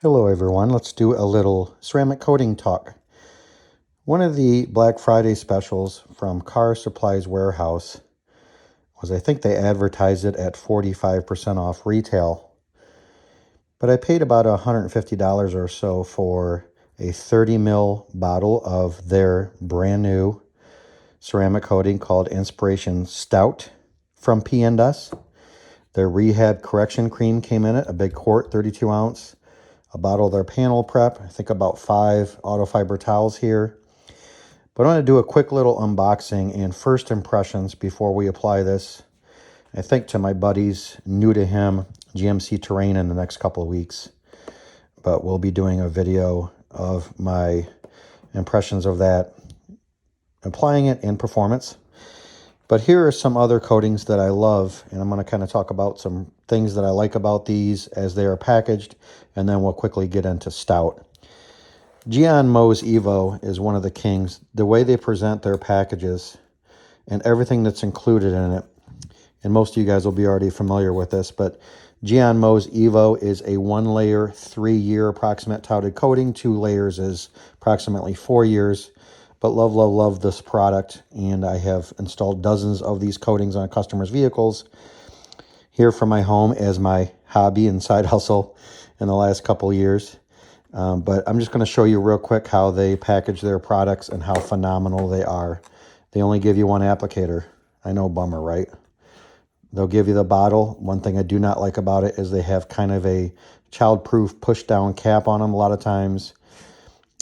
Hello everyone, let's do a little ceramic coating talk. One of the Black Friday specials from Car Supplies Warehouse was, I think they advertised it at 45% off retail. But I paid about $150 or so for a 30 ml bottle of their brand new ceramic coating called Inspiration Stout from P&S. Their Rehab Correction Cream came in it, a big quart, 32 ounce. A bottle of their panel prep, I think about 5 auto fiber towels here. But I want to do a quick little unboxing and first impressions before we apply this, I think, to my buddies, new to him, GMC Terrain in the next couple of weeks. But we'll be doing a video of my impressions of that, applying it in performance. But here are some other coatings that I love, and I'm going to kind of talk about some things that I like about these as they are packaged, and then we'll quickly get into Stout. Gyeon Mohs Evo is one of the kings. The way they present their packages and everything that's included in it, and most of you guys will be already familiar with this, but Gyeon Mohs Evo is a 1-layer, 3-year approximate touted coating. 2 layers is approximately 4 years. But love, love, love this product, and I have installed dozens of these coatings on customers' vehicles here from my home as my hobby and side hustle in the last couple of years. But I'm just going to show you real quick how they package their products and how phenomenal they are. They only give you one applicator. I know, bummer, right? They'll give you the bottle. One thing I do not like about it is they have kind of a child-proof push-down cap on them a lot of times.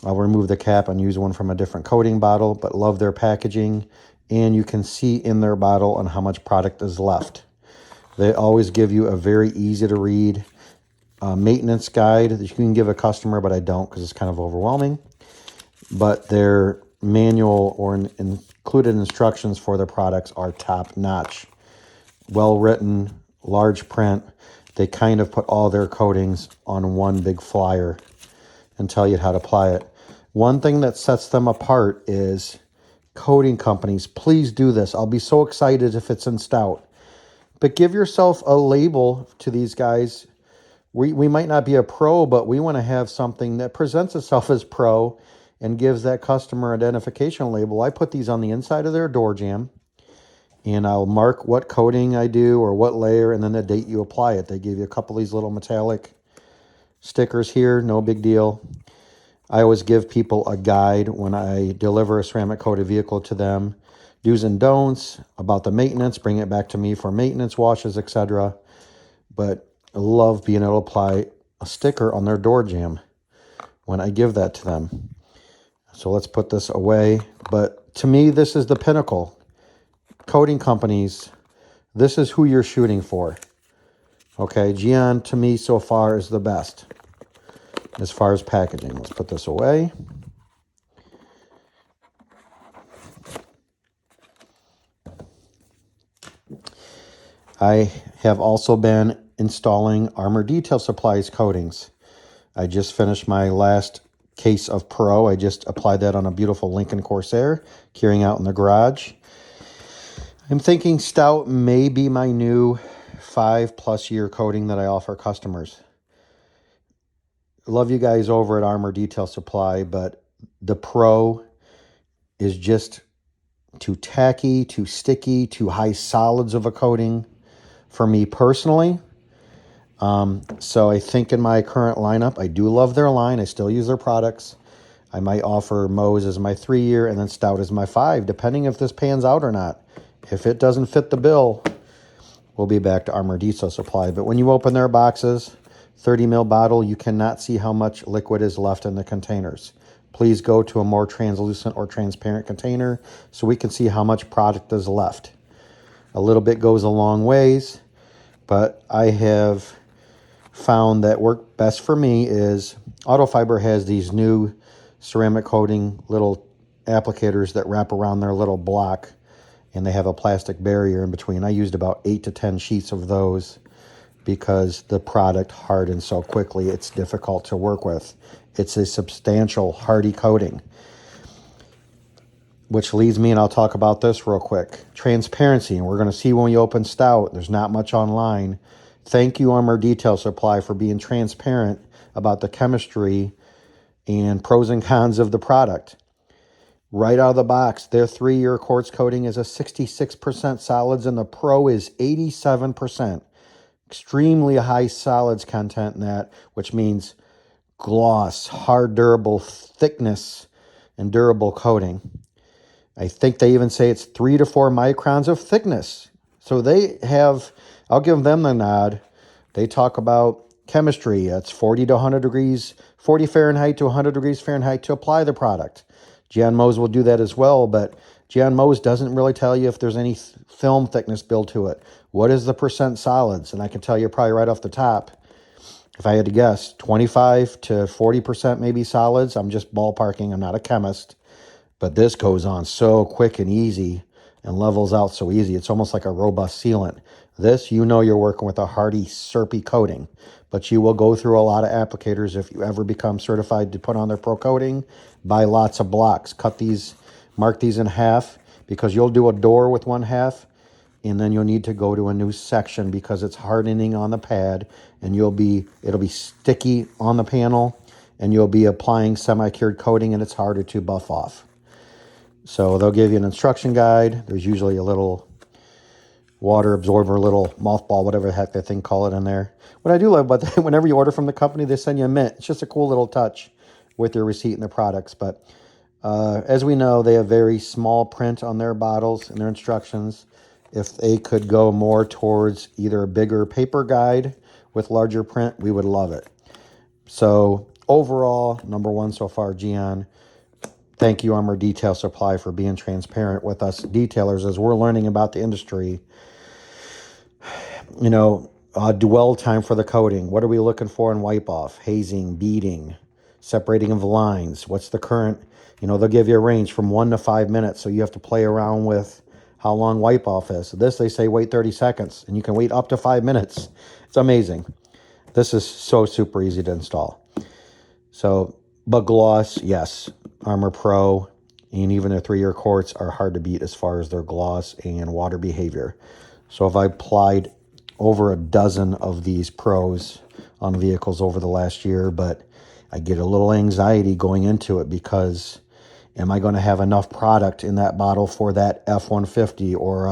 I'll remove the cap and use one from a different coating bottle, but love their packaging. And you can see in their bottle on how much product is left. They always give you a very easy to read maintenance guide that you can give a customer, but I don't because it's kind of overwhelming. But their manual or included instructions for their products are top notch. Well written, large print. They kind of put all their coatings on one big flyer and tell you how to apply it. One thing that sets them apart is coating companies. Please do this. I'll be so excited if it's in Stout. But give yourself a label to these guys. We might not be a pro, but we want to have something that presents itself as pro and gives that customer identification label. I put these on the inside of their door jamb, and I'll mark what coating I do or what layer, and then the date you apply it. They give you a couple of these little metallic stickers here, no big deal. I always give people a guide when I deliver a ceramic coated vehicle to them. Do's and don'ts about the maintenance, bring it back to me for maintenance washes, etc. But I love being able to apply a sticker on their door jamb when I give that to them. So let's put this away. But to me, this is the pinnacle. Coating companies, this is who you're shooting for. Okay, Gyeon to me so far is the best as far as packaging. Let's put this away. I have also been installing Armor Detail Supplies coatings. I just finished my last case of Pro. I just applied that on a beautiful Lincoln Corsair, carrying out in the garage. I'm thinking Stout may be my new 5+ year coating that I offer customers. Love you guys over at Armor Detail Supply, but the Pro is just too tacky, too sticky, too high solids of a coating for me personally. So I think in my current lineup, I do love their line. I still use their products. I might offer Mohs as my 3-year and then Stout as my 5, depending if this pans out or not. If it doesn't fit the bill, we'll be back to Armor Detail Supply. But when you open their boxes, 30 ml bottle, you cannot see how much liquid is left in the containers. Please go to a more translucent or transparent container so we can see how much product is left. A little bit goes a long ways, but I have found that work best for me is Auto Fiber has these new ceramic coating little applicators that wrap around their little block, and they have a plastic barrier in between. I used about 8 to 10 sheets of those because the product hardens so quickly, it's difficult to work with. It's a substantial, hardy coating. Which leads me, and I'll talk about this real quick. Transparency, and we're going to see when we open Stout, there's not much online. Thank you, Armor Detail Supply, for being transparent about the chemistry and pros and cons of the product. Right out of the box, their 3-year quartz coating is a 66% solids and the Pro is 87%. Extremely high solids content in that, which means gloss, hard, durable thickness, and durable coating. I think they even say it's 3 to 4 microns of thickness. So they have, I'll give them the nod. They talk about chemistry. It's 40 to 100 degrees, 40 Fahrenheit to 100 degrees Fahrenheit to apply the product. Gyeon Mohs will do that as well, but Gyeon Mohs doesn't really tell you if there's any film thickness built to it. What is the percent solids? And I can tell you probably right off the top, if I had to guess, 25 to 40% maybe solids. I'm just ballparking. I'm not a chemist. But this goes on so quick and easy and levels out so easy. It's almost like a robust sealant. This, you know you're working with a hardy, syrupy coating. But you will go through a lot of applicators if you ever become certified to put on their pro coating. Buy lots of blocks. Cut these, mark these in half, because you'll do a door with one half, and then you'll need to go to a new section because it's hardening on the pad, and it'll be sticky on the panel, and you'll be applying semi-cured coating, and it's harder to buff off. So they'll give you an instruction guide. There's usually a little water absorber, little mothball, whatever the heck that thing call it in there. What I do love about that, whenever you order from the company, they send you a mint. It's just a cool little touch with their receipt and their products. But as we know, they have very small print on their bottles and their instructions. If they could go more towards either a bigger paper guide with larger print, we would love it. So overall, number one so far, Gyeon. Thank you, Armor Detail Supply, for being transparent with us detailers as we're learning about the industry. You know, dwell time for the coating. What are we looking for in wipe off? Hazing, beading, separating of lines. What's the current? You know, they'll give you a range from 1 to 5 minutes, so you have to play around with how long wipe off is. So this, they say wait 30 seconds, and you can wait up to 5 minutes. It's amazing. This is so super easy to install. So, but gloss, yes. Armor Pro and even their 3-year quartz are hard to beat as far as their gloss and water behavior. So if I applied over a dozen of these pros on vehicles over the last year, but I get a little anxiety going into it because am I going to have enough product in that bottle for that F-150 or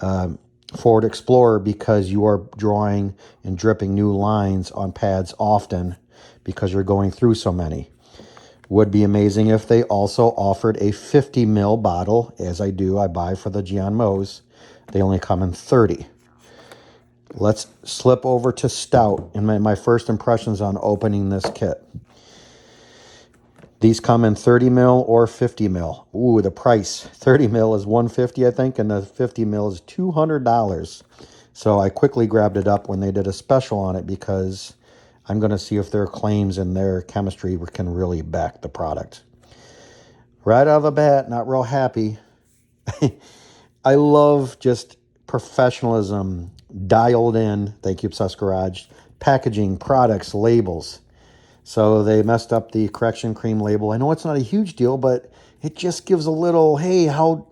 a Ford Explorer, because you are drawing and dripping new lines on pads often because you're going through so many. Would be amazing if they also offered a 50 ml bottle, as I do. I buy for the Gyeon Mohs. They only come in 30. Let's slip over to Stout and my first impressions on opening this kit. These come in 30 ml or 50 ml. Ooh, the price. 30 ml is $150, I think, and the 50 ml is $200. So I quickly grabbed it up when they did a special on it because I'm going to see if their claims and their chemistry can really back the product. Right out of the bat, not real happy. I love just professionalism, dialed in, thank you, Obsessed Garage, packaging, products, labels. So they messed up the correction cream label. I know it's not a huge deal, but it just gives a little, hey, how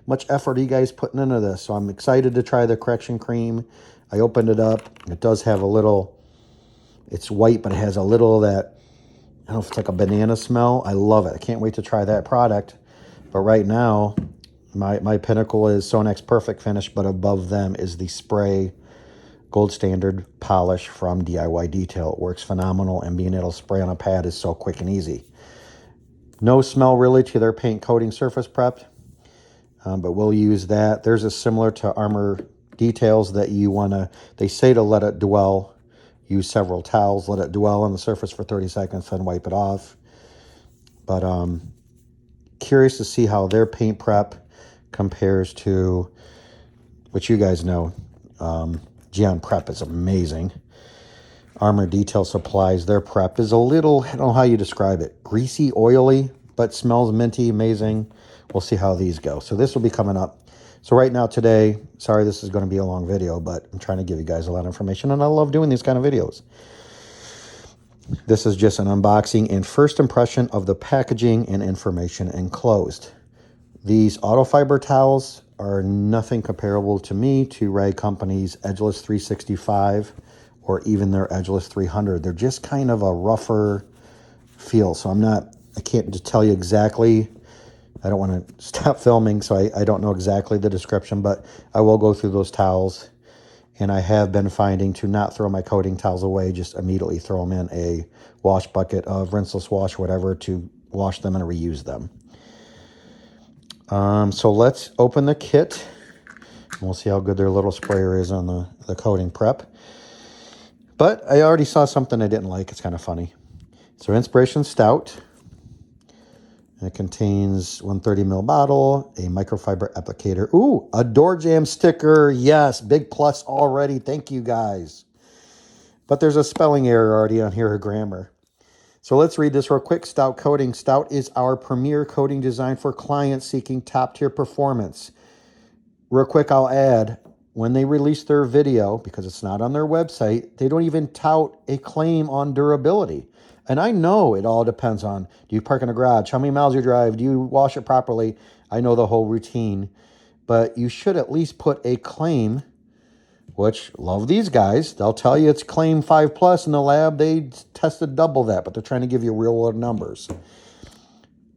much effort are you guys putting into this? So I'm excited to try the correction cream. I opened it up. It does have a little, it's white, but it has a little of that, I don't know if it's like a banana smell. I love it. I can't wait to try that product. But right now, my pinnacle is Sonex Perfect Finish, but above them is the spray gold standard polish from DIY Detail. It works phenomenal, and being able to spray on a pad is so quick and easy. No smell really to their paint coating surface prep, but we'll use that. There's a similar to Armor Details that you want to, they say to let it dwell. Use several towels, let it dwell on the surface for 30 seconds, then wipe it off. But curious to see how their paint prep compares to what you guys know. Gyeon Prep is amazing. Armor Detail Supplies, their prep is a little, I don't know how you describe it, greasy, oily, but smells minty, amazing. We'll see how these go. So this will be coming up. So right now today, sorry this is going to be a long video, but I'm trying to give you guys a lot of information, and I love doing these kind of videos. This is just an unboxing and first impression of the packaging and information enclosed. These auto fiber towels are nothing comparable to me to Rag Company's Edgeless 365 or even their Edgeless 300. They're just kind of a rougher feel. So I can't just tell you exactly. I don't want to stop filming, so I don't know exactly the description, but I will go through those towels. And I have been finding to not throw my coating towels away, just immediately throw them in a wash bucket of rinseless wash, whatever, to wash them and reuse them. So let's open the kit. And we'll see how good their little sprayer is on the coating prep. But I already saw something I didn't like. It's kind of funny. So Inspiration Stout. It contains 130 ml bottle, a microfiber applicator. Ooh, a door jamb sticker. Yes, big plus already. Thank you, guys. But there's a spelling error already on here, or grammar. So let's read this real quick. Stout Coating. Stout is our premier coating designed for clients seeking top-tier performance. Real quick, I'll add, when they release their video, because it's not on their website, they don't even tout a claim on durability. And I know it all depends on, do you park in a garage? How many miles you drive? Do you wash it properly? I know the whole routine. But you should at least put a claim, which, love these guys. They'll tell you it's claim 5+. In the lab, they tested double that, but they're trying to give you real world numbers.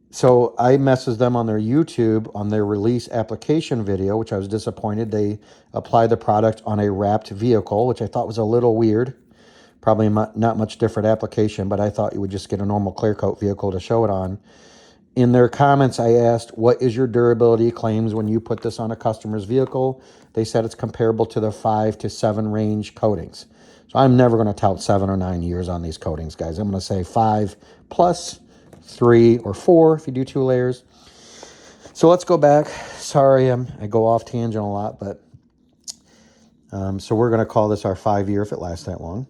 So I messaged them on their YouTube, on their release application video, which I was disappointed. They applied the product on a wrapped vehicle, which I thought was a little weird. Probably not much different application, but I thought you would just get a normal clear coat vehicle to show it on. In their comments, I asked, what is your durability claims when you put this on a customer's vehicle? They said it's comparable to the 5 to 7 range coatings. So I'm never going to tout 7 or 9 years on these coatings, guys. I'm going to say 5 plus 3 or 4 if you do 2 layers. So let's go back. Sorry, I go off tangent a lot, but so we're going to call this our 5-year if it lasts that long.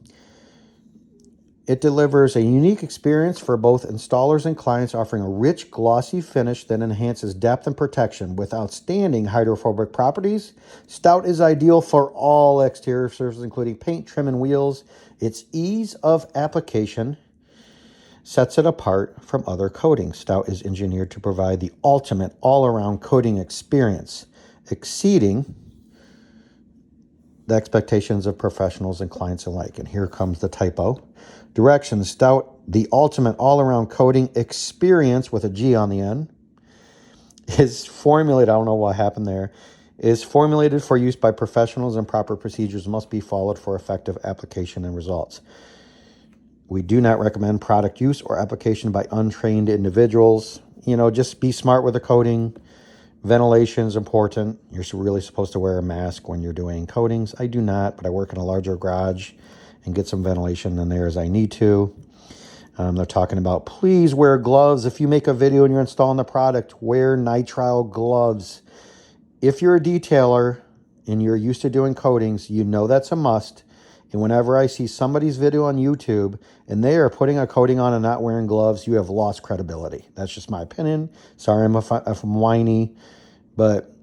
It delivers a unique experience for both installers and clients, offering a rich, glossy finish that enhances depth and protection. With outstanding hydrophobic properties, Stout is ideal for all exterior surfaces, including paint, trim, and wheels. Its ease of application sets it apart from other coatings. Stout is engineered to provide the ultimate all-around coating experience, exceeding the expectations of professionals and clients alike. And here comes the typo. Directions: Stout, the ultimate all-around coating experience with a G on the end, is formulated, I don't know what happened there, is formulated for use by professionals, and proper procedures must be followed for effective application and results. We do not recommend product use or application by untrained individuals. You know, just be smart with the coating. Ventilation is important. You're really supposed to wear a mask when you're doing coatings. I do not, but I work in a larger garage and get some ventilation in there as I need to. They're talking about, please wear gloves. If you make a video and you're installing the product, wear nitrile gloves. If you're a detailer and you're used to doing coatings, you know that's a must. And whenever I see somebody's video on YouTube and they are putting a coating on and not wearing gloves, you have lost credibility. That's just my opinion. Sorry if I'm whiny, but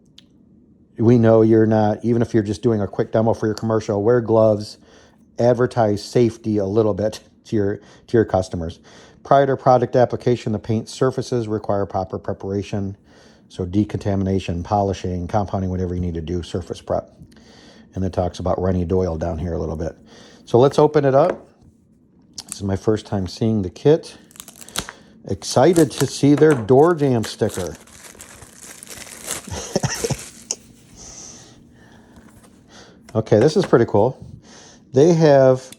we know you're not, even if you're just doing a quick demo for your commercial, wear gloves, advertise safety a little bit to your customers. Prior to product application, the paint surfaces require proper preparation. So decontamination, polishing, compounding, whatever you need to do, surface prep. And it talks about Rennie Doyle down here a little bit. So let's open it up. This is my first time seeing the kit. Excited to see their door jamb sticker. Okay, this is pretty cool. They have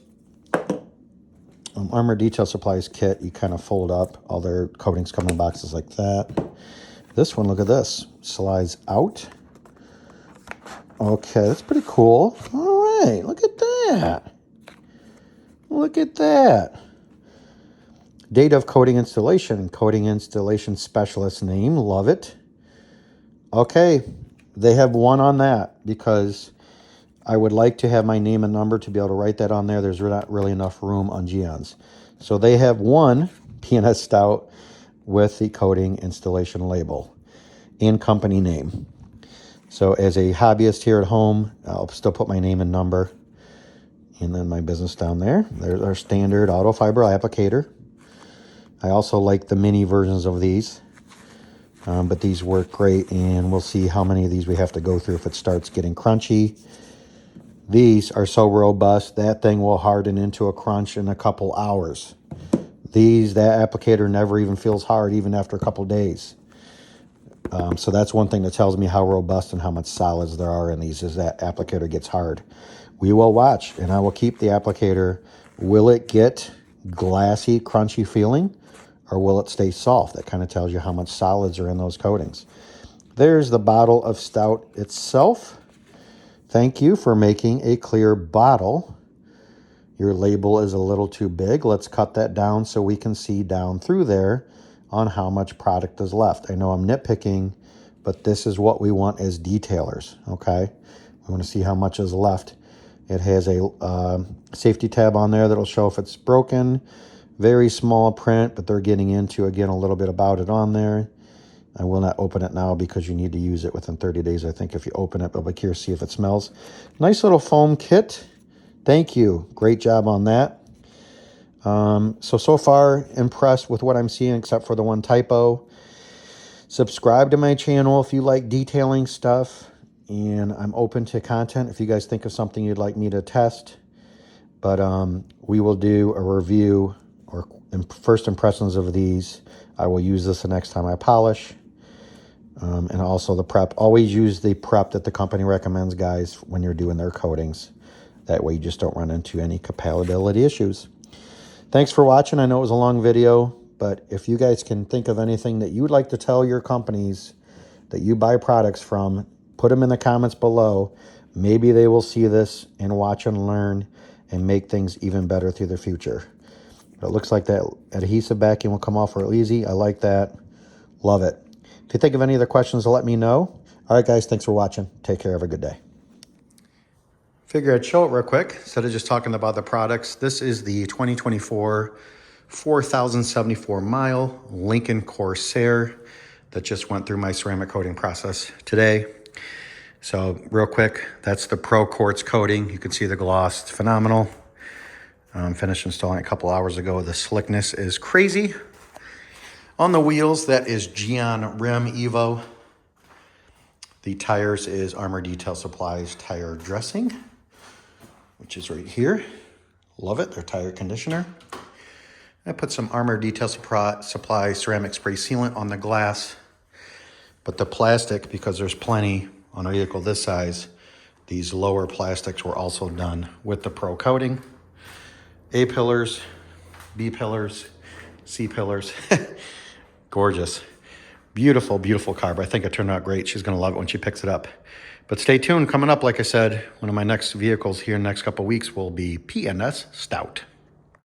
Armor Detail Supplies kit. You kind of fold up. All their coatings come in boxes like that. This one, look at this. Slides out. Okay, that's pretty cool. All right, look at that. Look at that. Date of coating installation. Coating installation specialist name. Love it. Okay, they have one on that because I would like to have my name and number to be able to write that on there. There's not really enough room on Gyeon's. So they have one P&S Stout with the coating installation label and company name. So as a hobbyist here at home, I'll still put my name and number. And then my business down there. There's our standard auto fiber applicator. I also like the mini versions of these. But these work great. And we'll see how many of these we have to go through if it starts getting crunchy. These are so robust, that thing will harden into a crunch in a couple hours. That applicator never even feels hard, even after a couple days. So that's one thing that tells me how robust and how much solids there are in these, is that applicator gets hard. We will watch, and I will keep the applicator. Will it get glassy, crunchy feeling, or will it stay soft? That kind of tells you how much solids are in those coatings. There's the bottle of Stout itself. Thank you for making a clear bottle. Your label is a little too big. Let's cut that down so we can see down through there on how much product is left. I know I'm nitpicking, but this is what we want as detailers, okay? We want to see how much is left. It has a safety tab on there that'll show if it's broken. Very small print, but they're getting into, again, a little bit about it on there. I will not open it now because you need to use it within 30 days, I think, if you open it. But look here, see if it smells. Nice little foam kit. Thank you. Great job on that. So far, impressed with what I'm seeing, except for the one typo. Subscribe to my channel if you like detailing stuff. And I'm open to content if you guys think of something you'd like me to test. But we will do a review or first impressions of these. I will use this the next time I polish. And also the prep. Always use the prep that the company recommends, guys, when you're doing their coatings. That way you just don't run into any compatibility issues. Thanks for watching. I know it was a long video, but if you guys can think of anything that you would like to tell your companies that you buy products from, put them in the comments below. Maybe they will see this and watch and learn and make things even better through the future. But it looks like that adhesive backing will come off real easy. I like that. Love it. If you think of any other questions, let me know. All right, guys, thanks for watching. Take care. Have a good day. Figure I'd show it real quick instead of just talking about the products. This is the 2024 4,074 mile Lincoln Corsair that just went through my ceramic coating process today. So real quick, that's the Pro Quartz coating. You can see the gloss, it's phenomenal. Finished installing it a couple hours ago. The slickness is crazy. On the wheels, that is Gyeon Mohs Evo. The tires is Armor Detail Supplies tire dressing, which is right here. Love it, their tire conditioner. I put some Armor Detail Supply ceramic spray sealant on the glass, but the plastic, because there's plenty on a vehicle this size, these lower plastics were also done with the Pro coating. A pillars, B pillars, C pillars. Gorgeous. Beautiful, beautiful carb. I think it turned out great. She's going to love it when she picks it up. But stay tuned. Coming up, like I said, one of my next vehicles here in the next couple of weeks will be PNS Stout.